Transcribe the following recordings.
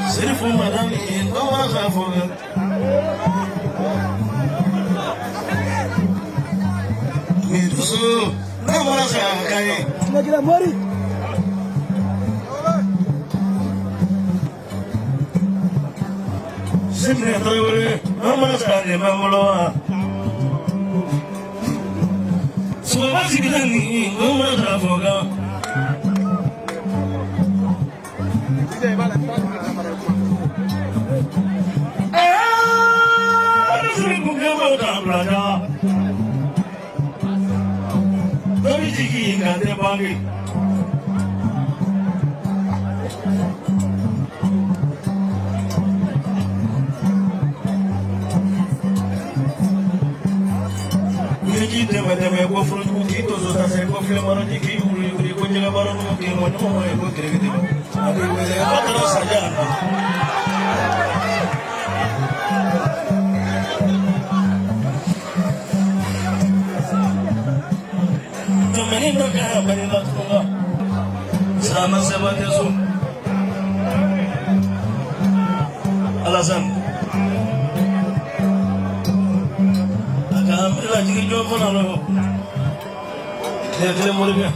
Sirifu madani ngoma zafoga midusu ngoma zakai Nagira mori Simne tawre ngoma zakai mamloa Suwa sikani ngoma zafoga Sama sama tesu alasan agam ila jigi jo fona lo de morga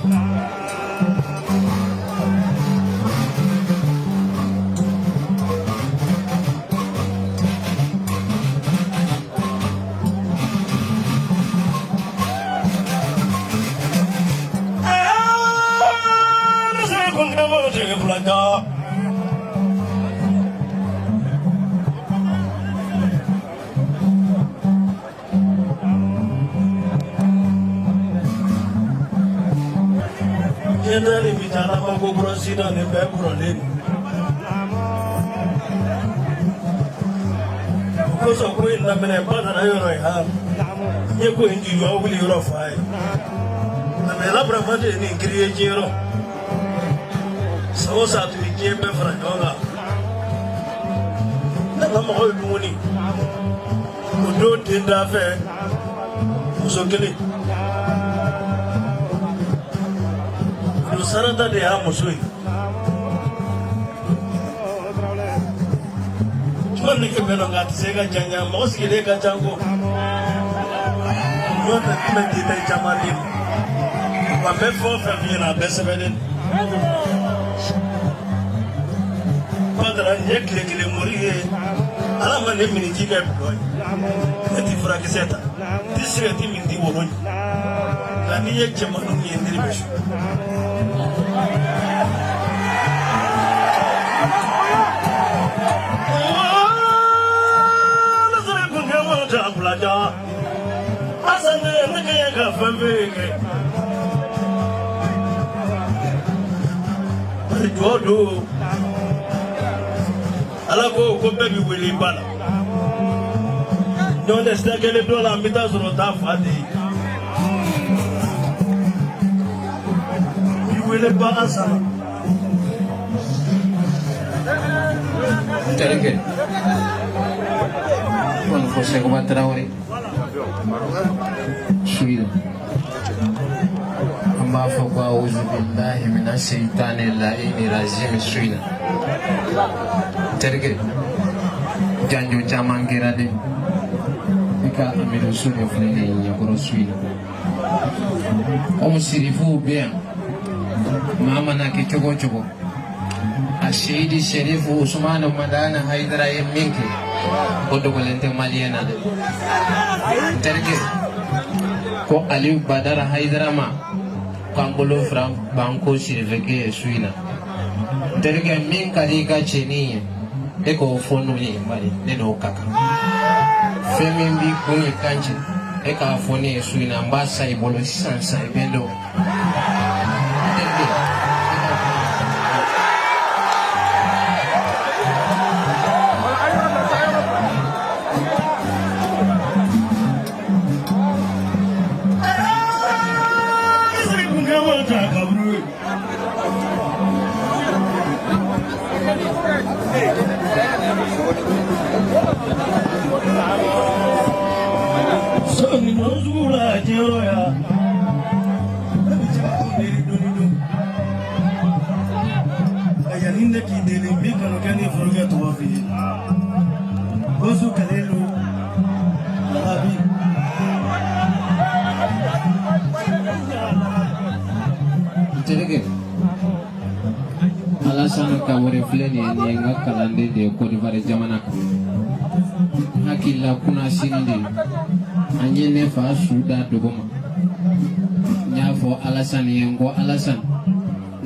Yendali bicara mengubur sidang di Pemprolin. Because of when the men partner I have, you go into your will you fight. The Melabra Mate in Creature. So sad to be came for a dollar. The number of money who don't in the affair. So kill it. Sarata de Amusui. Chuan Nikimelonga, Sega Janya, Moski Leka Jango. Not a Kimenti Jamadi. But before Favina, Bessevedin. Father and Jack Leki Murie. Alaman Miniki boy. Nati Fragiseta. This is a team in the woman. Lania Chamani in the division. Jodo alako ko bebi wili bala don't understand que les dollars mita sur ta fadi you will pas ensemble Terike kon ko se ko batrawri suido amma fa ba uzu billahi minash shaitani rajim suido Terike janjo chamangira de ika amiru suido flene nyakoro suido omusirifu bien mama na kichogo chogo Ashidi Sherifu Usmanu Madana Haidara Minki Bodo Valente Maliana Terke Ko Aliu Badara Haidara Ma Kambulo Frank Banko Shiriveke Suina Terke Minka Riga Cheni Eko Fonu Ye Mari Neno Kaka Femi Mbi Kuni Kanchi Eka Foni Suina Mbasa Ibolo Sansa Ibendo So ni nozula jero ya في وزو كليلو لغابي Jadi alasan kamu refleks ini enggak kalande de Côte d'Ivoire jamana hakila kuna sini de anye ne fa suda dogoma nyafo alasan yengo alasan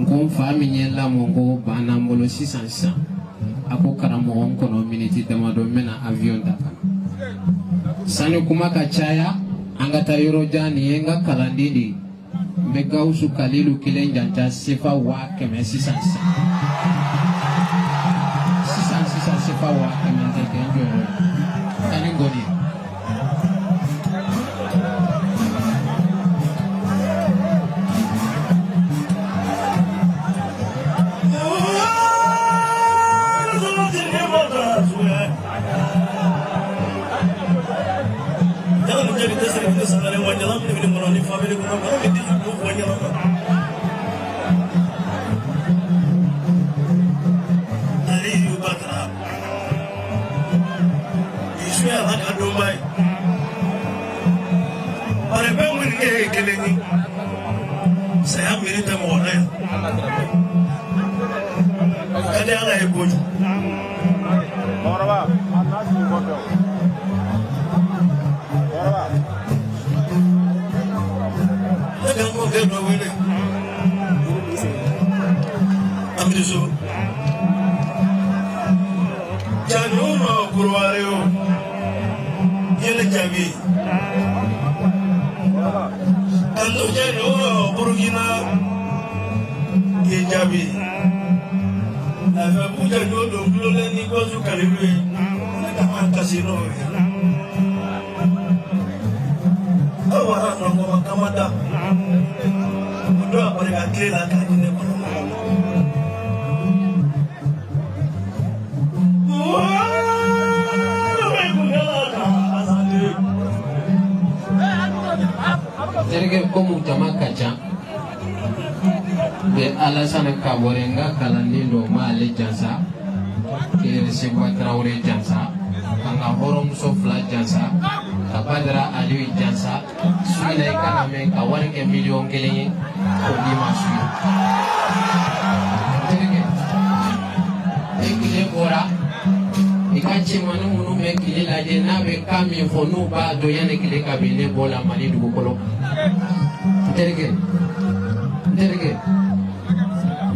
ngo fa minyela mongo bana mbolo sisansa ako karamo kono miniti damado mena avion daka sani kuma kacaya angata yoro jani enga kalandidi Megausu kalilu kilen janta sifa wa keme sisansa sifa wa keme ndeke njoro kani ngoni saya mirip sama orang ada yang lain pun jangan mau ke dua ini ambil su jangan mau kurwario ini jabi kalau jangan Burkina Jabi, aku jangan dulu ni kau suka lebih, nak kasino. Awak orang orang kamada, muda mereka kira kan ini pun. Jadi kamu jama kaca, be alasan kaborenga kalandi do ma ale jansa, kiri sebuah Traore jansa, kanga horom sofla jansa, kapadra aliwi jansa, suina ikan ame kawan ke milion kelingi, kodi masuk. Jadi ekile ora. Ikachi manu mekili laje nabe kami fonu ba doyane kile kabile bola mali dugukolo terge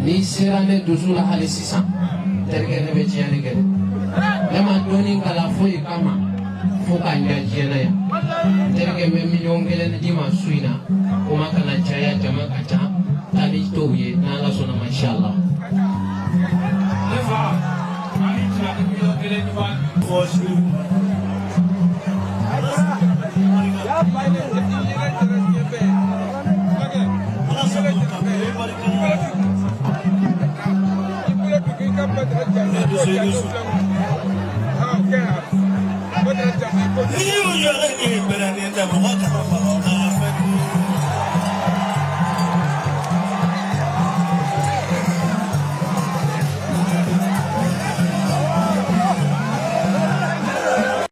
ni serane duzula hali sisa terge ne be jiyane ge lema doni kala foi kama foka njajiyana ya terge me million gele ne dima suina kuma kana chaya jama kata tani toye na la sona mashallah Ini